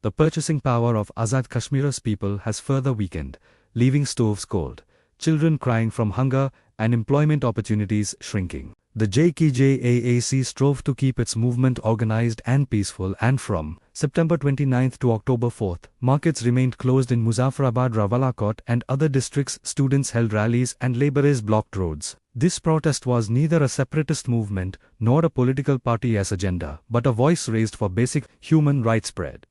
the purchasing power of Azad Kashmir's people has further weakened, leaving stoves cold, children crying from hunger, and employment opportunities shrinking. The JKJAAC strove to keep its movement organized and peaceful, and from September 29 to October 4, markets remained closed in Muzaffarabad, Rawalakot and other districts. Students held rallies and laborers blocked roads. This protest was neither a separatist movement nor a political party's agenda, but a voice raised for basic human rights, bread,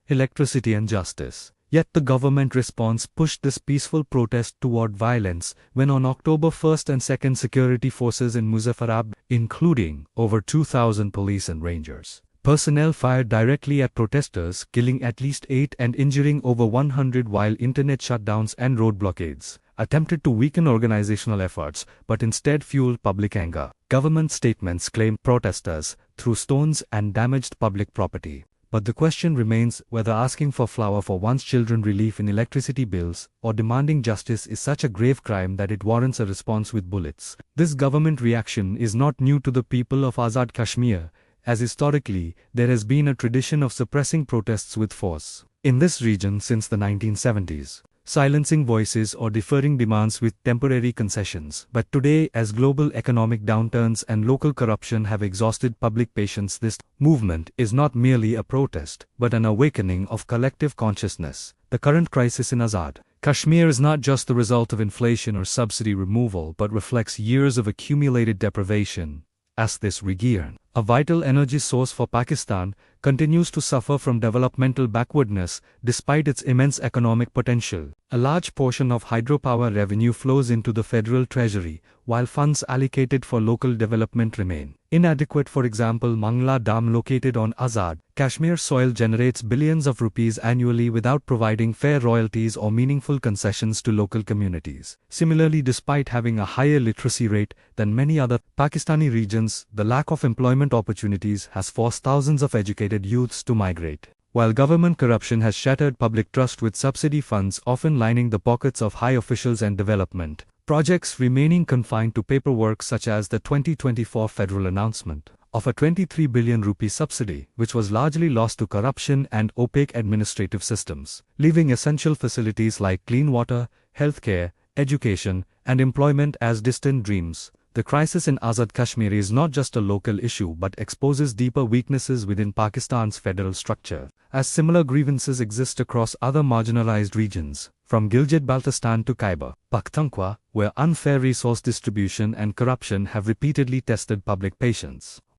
electricity and justice. Yet the government response pushed this peaceful protest toward violence when on October 1 and 2 security forces in Muzaffarabad, including over 2,000 police and rangers, personnel fired directly at protesters, killing at least 8 and injuring over 100, while internet shutdowns and road blockades attempted to weaken organizational efforts but instead fueled public anger. Government statements claimed protesters threw stones and damaged public property. But the question remains whether asking for flour for one's children, relief in electricity bills, or demanding justice is such a grave crime that it warrants a response with bullets. This government reaction is not new to the people of Azad Kashmir, as historically, there has been a tradition of suppressing protests with force in this region since the 1970s, silencing voices or deferring demands with temporary concessions. But today, as global economic downturns and local corruption have exhausted public patience, this movement is not merely a protest, but an awakening of collective consciousness. The current crisis in Azad Kashmir is not just the result of inflation or subsidy removal, but reflects years of accumulated deprivation, as this region, a vital energy source for Pakistan, continues to suffer from developmental backwardness despite its immense economic potential. A large portion of hydropower revenue flows into the federal treasury, while funds allocated for local development remain inadequate. For example, Mangla Dam, located on Azad Kashmir soil, generates billions of rupees annually without providing fair royalties or meaningful concessions to local communities. Similarly, despite having a higher literacy rate than many other Pakistani regions, the lack of employment opportunities has forced thousands of educated youths to migrate. While government corruption has shattered public trust, with subsidy funds often lining the pockets of high officials and development projects remaining confined to paperwork, such as the 2024 federal announcement of a 23 billion rupee subsidy, which was largely lost to corruption and opaque administrative systems, leaving essential facilities like clean water, healthcare, education, and employment as distant dreams. The crisis in Azad Kashmir is not just a local issue but exposes deeper weaknesses within Pakistan's federal structure, as similar grievances exist across other marginalized regions, from Gilgit-Baltistan to Khyber Pakhtunkhwa, where unfair resource distribution and corruption have repeatedly tested public patience.